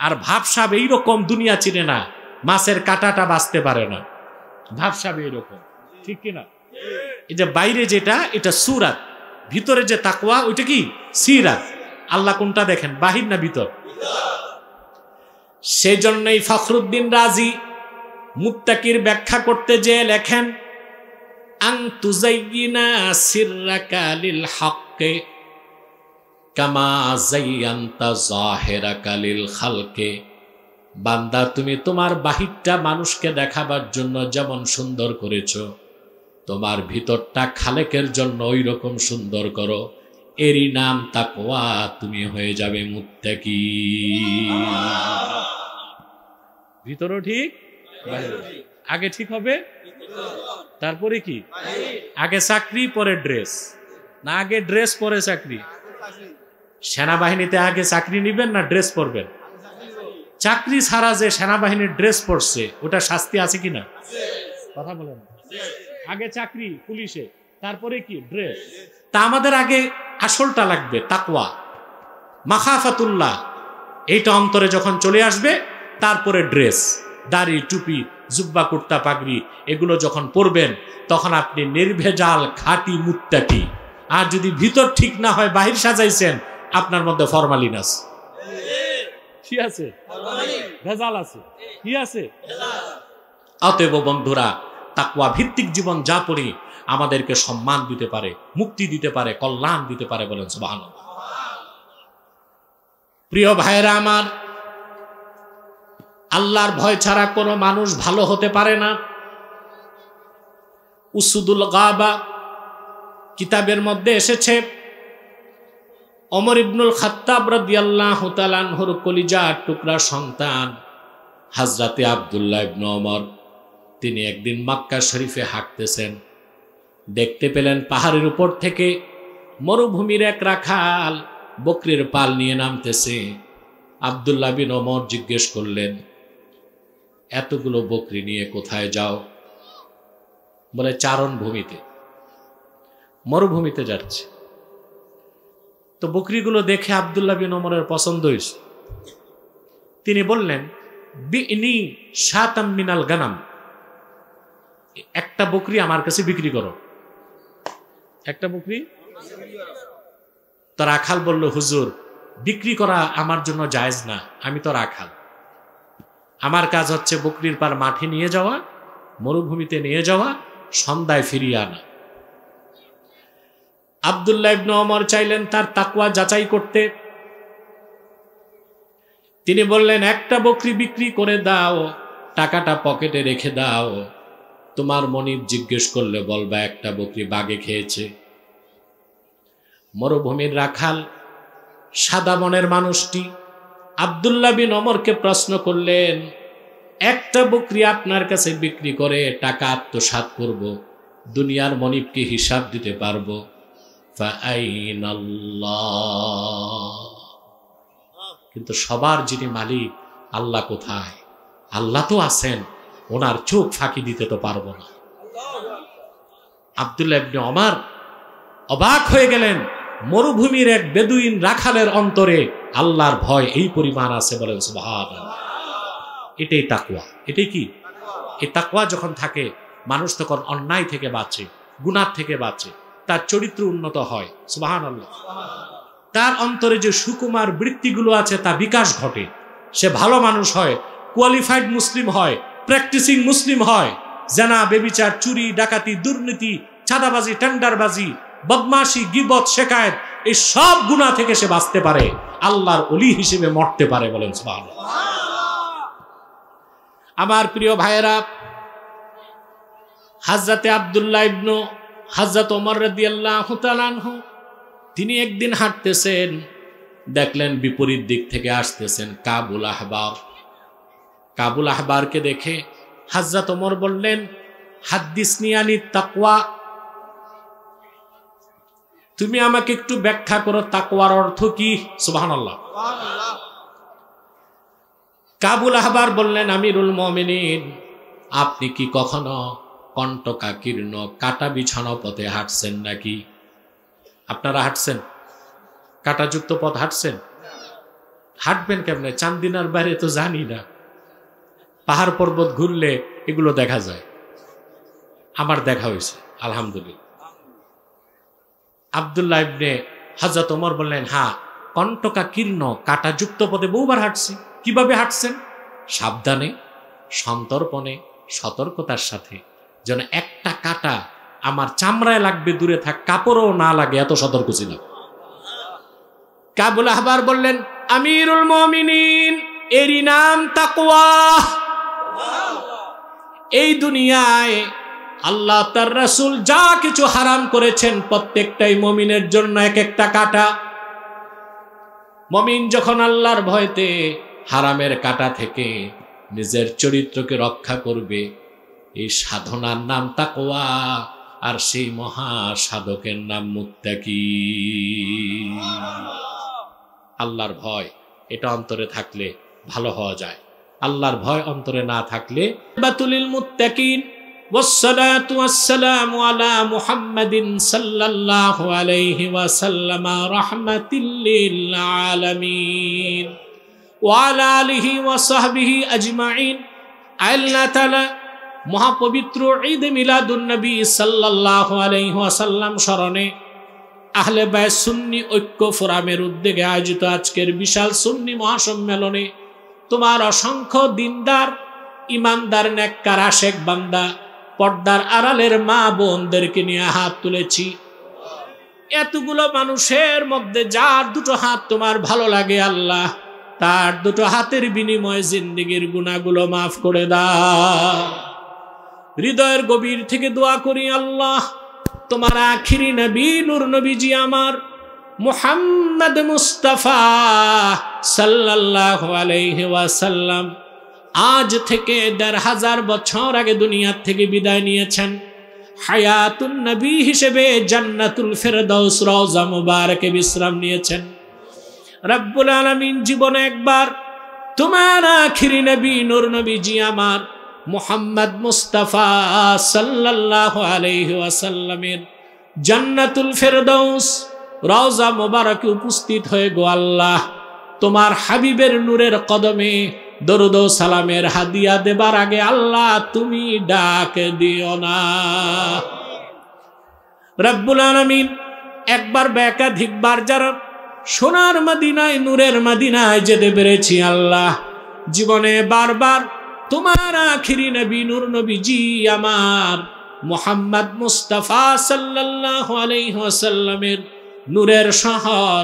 আর ভাবসাব এইরকম, দুনিয়া চিনে না, মাছের কাঁটাটা বাঁচতে পারে না, ভাবসাব এইরকম, ঠিক কিনা? এই যে বাইরে যেটা এটা সুরাত, ভিতরে যে তাকওয়া ওইটা কি? সিরাত। আল্লাহ কোনটা দেখেন, বাহির না ভিতর? সেই জন্যই ফখরুদ্দিন রাজি মুত্তাকির ব্যাখ্যা করতে যে লেখেন, আন তুযায়্যিনা সিররাকা লিল হক্কে কামা যায়্যানতা যাহিরাকা লিল খালকে। বান্দা, তুমি তোমার বাহিরটা মানুষকে দেখাবার জন্য যেমন সুন্দর করেছো, তোমার ভিতরটা খালেকের জন্য ওই রকম সুন্দর করো। এরই নাম তাকওয়া, তুমি হয়ে যাবে মুত্তাকি। ভিতরও ঠিক, আগে ঠিক হবে, তারপরে কি? আগে চাকরি পরে ড্রেস, না আগে ড্রেস পরে চাকরি? সেনাবাহিনীতে আগে চাকরি নিবেন না ড্রেস পরবেন? চাকরি ছাড়া যে সেনাবাহিনীর ড্রেস পরছে ওটা শাস্তি আছে কিনা? কথা বলেন। আগে চাকরি পুলিশে, তারপরে কি? ড্রেস। তা আমাদের আগে আসলটা লাগবে, তাকওয়া, মাখাফাতুল্লাহ। এইটা অন্তরে যখন চলে আসবে, তারপরে ড্রেস, দাড়ি, টুপি, জুব্বা, কুর্তা, পাগড়ি এগুলো যখন পরবেন, তখন আপনি নির্ভেজাল খাঁটি মুত্তাকি। আর যদি ভিতর ঠিক না হয়, বাহির সাজাইছেন, আপনার মধ্যে ফরমালিন আছে, কি আছে? ভেজাল আছে, কি আছে? অতএব বন্ধুরা, তাকওয়া ভিত্তিক জীবন যাপনই আমাদেরকে সম্মান দিতে পারে, মুক্তি দিতে পারে, কল্যাণ দিতে পারে। বলেন সুবহানাল্লাহ। প্রিয় ভাইরা আমার, আল্লাহর ভয় ছাড়া কোনো মানুষ ভালো হতে পারে না। উসুদুল গাবা কিতাবের মধ্যে এসেছে, ওমর ইবনুল খাত্তাব রাদিয়াল্লাহু তাআলা আনহুর কলিজার টুকরা সন্তান হযরতে আব্দুল্লাহ ইবনে ওমর, তিনি একদিন মক্কা শরীফে হাঁটতেছেন, দেখতে পেলেন পাহাড়ের উপর থেকে মরুভূমির এক রাখাল বকরির পাল নিয়ে নামতেছে। আব্দুল্লাহ বিন ওমর জিজ্ঞেস করলেন, এতগুলো বকরি নিয়ে কোথায় যাও? বলে, চারণ ভূমিতে, মরুভূমিতে যাচ্ছে। তো বকরিগুলো দেখে আব্দুল্লাহ বিন ওমরের পছন্দ হয়েছে। তিনি বললেন, বিনি শাতাম মিনাল গানাম, একটা বকরি আমার কাছে বিক্রি করো, একটা বকরি। তো রাখাল বলল, হুজুর, বিক্রি করা আমার জন্য জায়েজ না, আমি তো রাখাল, আমার কাজ হচ্ছে বকরির পার মাঠে নিয়ে যাওয়া, মরুভূমিতে নিয়ে যাওয়া, সন্ধ্যায় ফিরিয়ে আনা। আব্দুল্লাহ ইবনে ওমর চাইলেন তার তাকওয়া যাচাই করতে। তিনি বললেন, একটা বকরি বিক্রি করে দাও, টাকাটা পকেটে রেখে দাও, তোমার মনিব জিজ্ঞেস করলে বলবা একটা বকরি বাঘে খেয়েছে। মরুভূমির রাখাল সাদা মনের মানুষটি আব্দুল্লাহ বিন ওমরকে প্রশ্ন করলেন, একটা বকরি আপনার কাছে বিক্রি করে টাকা আত্মসাৎ করব, দুনিয়ার মনিবকে হিসাব দিতে পারবো? কিন্তু সবার যিনি মালিক, আল্লাহ কোথায়? আল্লাহ তো আছেন, ওনার চোখ ফাঁকি দিতে তো পারবো না। আব্দুল্লাহ ইবনে ওমর অবাক হয়ে গেলেন, মরুভূমির এক বেদুইন রাখালের অন্তরে আল্লাহর ভয় এই পরিমাণ আছে। বলেন সুবহানাল্লাহ। এটাই তাকওয়া। এটাই কি? এই তাকওয়া যখন থাকে, মানুষ তখন অন্যায় থেকে বাঁচে, গুনাহ থেকে বাঁচে, তার চরিত্র উন্নত হয়। সুবহানাল্লাহ। তার অন্তরে যে সুকুমার বৃত্তিগুলো আছে তা বিকাশ ঘটে, সে ভালো মানুষ হয়, কোয়ালিফাইড মুসলিম হয়, প্র্যাকটিসিং মুসলিম হয়। জেনা, বেবিচার, চুরি, ডাকাতি, দুর্নীতি, চাঁদাবাজি, টেন্ডারবাজি, বদমাশি, গীবত, শেকায়েত, এই সব গুনাহ থেকে সে বাঁচতে পারে, আল্লাহর ওলি হিসেবে মরতে পারে। বলেন সুবহানাল্লাহ। আমার প্রিয় ভাইয়েরা, হযরতে আব্দুল্লাহ ইবনে হযরত ওমর রাদিয়াল্লাহু তাআলা আনহু, তিনি একদিন হাঁটতেছেন, দেখলেন বিপরীত দিক থেকে আসতেছেন কাবুল আহবার। কাবুল আহবারকে দেখে হযরত ওমর বললেন, হাদ্দিসনি আনি তাকওয়া, তুমি আমাকে একটু ব্যাখ্যা করো তাকওয়ার অর্থ কি? সুবহানাল্লাহ। কাবুল আহবার বললেন, আমিরুল মুমিনিন, আপনি কি কখনো কণ্টকাকীর্ণ কাটা বিছানো পথে হাঁটছেন নাকি? আপনারা হাঁটছেন? কাটাযুক্ত পথ হাঁটছেন? হাঁটবেন কেমনে? চান্দিনার বাইরে তো জানি না, পাহাড় পর্বত ঘুরলে এগুলো দেখা যায়। আমার দেখা হয়েছে, আলহামদুলিল্লাহ। আব্দুল্লাহ ইবনে হযরত ওমর বললেন, হ্যাঁ, কণ্টকাকীর্ণ কাটাযুক্ত পথে বহুবার হাঁটছি। কিভাবে হাঁটছেন? সাবধানে, সন্তর্পণে, সতর্কতার সাথে, যেন একটা কাটা আমার চামড়ায় লাগবে, দূরে থাক, কাপড়ও না লাগে, এত সতর্ক ছিলাম। কাবুল আহবার বললেন, আমিরুল মুমিনিন, এরই নাম তাকওয়া। এই দুনিয়ায় আল্লাহ তার রাসূল যা কিছু হারাম করেছেন, প্রত্যেকটাই মুমিনের জন্য এক একটা কাটা। মুমিন যখন আল্লাহর ভয়তে হারামের কাটা থেকে নিজের চরিত্রকে রক্ষা করবে, এই সাধনার নাম তাকওয়া, আর সেই মহা সাধকের নাম মুত্তাকি। আল্লাহর ভয় এটা অন্তরে থাকলে ভালো হওয়া যায়, আল্লাহর ভয় অন্তরে না থাকলে বাতুলিল মুত্তাকিন। والصلاة والسلام على محمد صلى الله عليه وسلم رحمة للعالمين وعلى آله وصحبه أجمعين। আল্লাহ তাআলা মহাপবিত্র ঈদ মিলাদুন নবী সাল্লাল্লাহু আলাইহি ওয়াসাল্লাম স্মরণে আহলে বায়ত সুন্নি ঐক্য ফোরামের উদ্যোগে আয়োজিত আজকের বিশাল সুন্নি মহাসম্মেলনে তোমার অসংখ্য দিনদার, ইমানদার, নেককার, আশেক বান্দা, পর্দার আড়ালের মা বোনদেরকে নিয়ে হাত তুলেছি। এতগুলো মানুষের মধ্যে যার দুটো হাত তোমার ভালো লাগে আল্লাহ, তার দুটো হাতের বিনিময়ে জিন্দেগির গুনাহগুলো মাফ করে দাও। হৃদয়ের গভীর থেকে দোয়া করি আল্লাহ, তোমার আখিরি নবী নূর নবীজি আমার মুহাম্মদ মুস্তাফা সাল্লাল্লাহু আলাইহি ওয়াসাল্লাম আজ থেকে ১৫০০ বছর আগে দুনিয়ার থেকে বিদায় নিয়েছেন। হায়াতুন নবী হিসেবে জান্নাতুল ফেরদাউস রওজা মুবারকে বিশ্রাম নিয়েছেন। রব্বুল আলামিন জীবনে একবার তোমার আখিরি নবী নূর নবীজি আমার মুহাম্মদ মুস্তাফা সাল্লাল্লাহু আলাইহি ওয়াসাল্লামের জান্নাতুল ফেরদাউস রওজা মুবারকে উপস্থিত হয়ে গো আল্লাহ, তোমার হাবিবের নূরের কদমে দরুদ ও সালামের হাদিয়া দেবার আগে আল্লাহ তুমি ডাক দিও না। রব্বুল আলামিন একবার বা একাধিকবার যারা সোনার মদিনায়, নূরের মদিনায় যেতে পেরেছি আল্লাহ, জীবনে বারবার তোমার আখিরি নবী নূর নবীজি আমার মুহাম্মদ মুস্তাফা সাল্লাল্লাহু আলাইহি ওয়াসাল্লামের নূরের শহর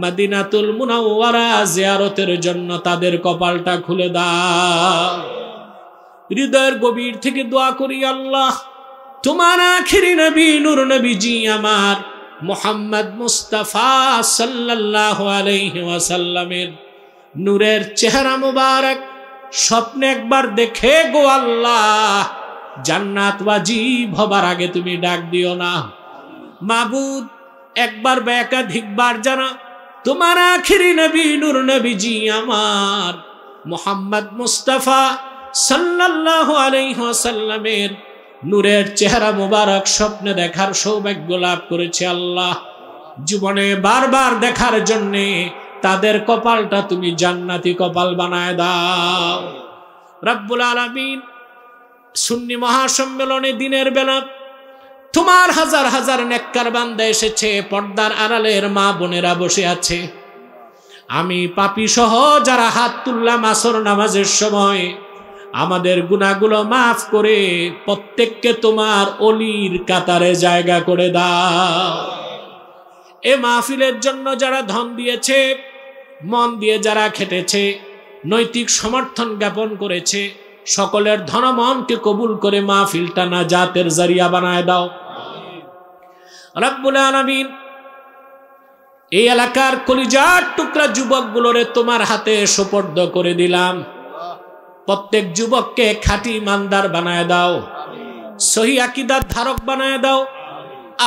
মদিনাতুল মুনাওয়ারা জিয়ারতের জন্য তাদের কপালটা খুলে দাও। হৃদয়ের গভীর থেকে দোয়া করি আল্লাহ, তোমার আখিরি নবী নূর নবীজি আমার মুহাম্মদ মুস্তাফা সাল্লাল্লাহু আলাইহি ওয়াসাল্লামের নূরের চেহারা মুবারক স্বপ্নে একবার দেখে গো আল্লাহ, জান্নাত ওয়াজিব হবার আগে তুমি ডাক দিও না। মাবুদ একবার বা একাধিকবার যারা তোমার আখিরি নবী নূর নবীজি আমার মুহাম্মদ মুস্তাফা সাল্লাল্লাহু আলাইহি ওয়াসাল্লামের নূরের চেহারা মুবারক স্বপ্নে দেখার সৌভাগ্য লাভ করেছে আল্লাহ, জীবনে বারবার দেখার জন্যে তাদের কপালটা তুমি জান্নাতি কপাল বানায় দাও। রব্বুল আলামিন সুন্নি মহাসম্মেলনে দিনের বেলা তোমার হাজার হাজার নেককার বান্দা এসেছে, পর্দার আড়ালের মা বোনেরা বসে আছে। আমি পাপী সহ যারা হাত তুললাম আসর নামাজের সময়, আমাদের গুনাহগুলো মাফ করে প্রত্যেককে তোমার অলির কাতারে জায়গা করে দাও। এ মাহফিলের জন্য যারা ধন দিয়েছে, মন দিয়ে যারা খেটেছে, নৈতিক সমর্থন জ্ঞাপন করেছে, সকলের ধনমনকে কবুল করে মাহফিলটা নাজাতের জারিয়া বানায় দাও। রব্বুল আলামিন এই এলাকার কলিজার টুকরা যুবকগুলোরে তোমার হাতে সুপর্দ করে দিলাম। প্রত্যেক যুবককে খাঁটি ইমানদার বানায় দাও, সহি আকীদার ধারক বানায় দাও,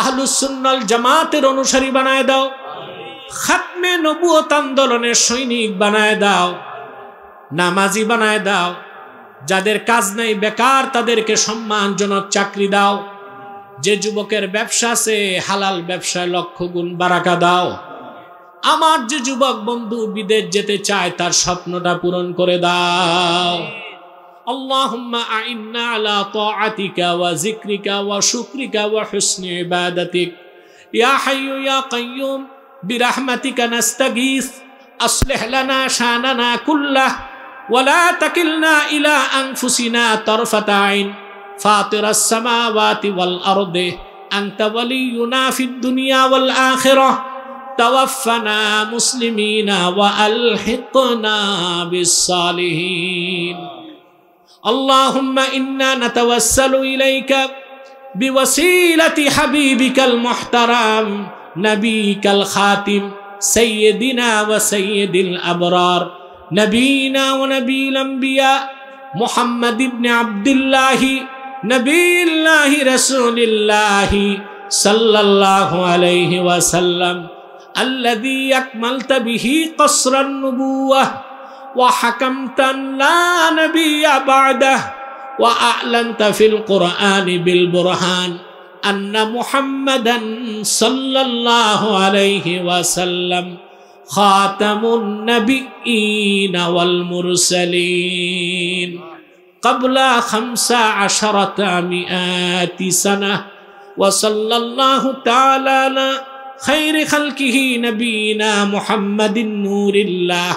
আহলুস সুন্নাল জামাতের অনুসারী বানায় দাও, খাতমে নবুয়ত আন্দোলনের সৈনিক বানায় দাও, নামাজি বানায় দাও। যাদের কাজ নেই, বেকার, তাদেরকে সম্মানজনক চাকরি দাও। যে যুবকের ব্যবসা আছে, হালাল ব্যবসায় লক্ষ গুণ বারাকা দাও। আমার যে যুবক বন্ধু বিদেশ যেতে চায়, তার স্বপ্নটা পূরণ করে দাও। আল্লাহুম্মা আইন্না আলা তাআতিকা ওয়া যিকরিকা ওয়া শুকরিকা ওয়া হুসনি ইবাদাতিক ইয়া হাইয়্যু ইয়া কাইয়্যুম বিরহমাতিকা নাস্তাগীস আসলিহ লানা শানানা কুল্লাহ ওয়া লা তাকিলনা ইলা আনফুসিনা তারফাতা আইন ফাতিরাস সামাওয়াতি ওয়াল আরদি আনতা ওয়ালিয়ুনা ফিদ দুনিয়া ওয়াল আখিরাহ তাওয়াফফানা মুসলিমিনা ওয়া আলহিকনা বিস সালিহিন। আল্লাহুম্মা ইন্না নাতাওয়াসসালু ইলাইকা বিওয়াসিলাতি হাবিবিকাল মুহতারাম নবিকাল খাতিম সাইয়্যিদিনা ওয়া সাইয়্যিদিল আবরার নবীনা ওয়া নবীল আম্বিয়া মুহাম্মদ ইবনে আব্দুল্লাহ নবিয়্যিল্লাহি রাসূলিল্লাহি সাল্লাল্লাহু আলাইহি ওয়াসাল্লাম আল্লাযী আকমালতা বিহি কসরান নুবুওয়াহ ওয়া হাকামতা লা নাবিয়্যা বা'দাহু ওয়া আ'লানতা ফিল কুরআনি বিল বুরহান আন্না মুহাম্মাদান সাল্লাল্লাহু আলাইহি ওয়াসাল্লাম খাতামুন নাবিয়্যিনা ওয়াল মুরসালিন ক্বাবলা 15 মিআতি সানাহ ওয়া সাল্লাল্লাহু তাআলা আলা خير خلقه نبينا محمد نور الله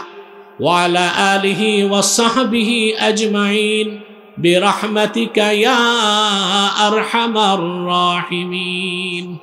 وعلى آله وصحبه أجمعين برحمتك يا أرحم الراحمين.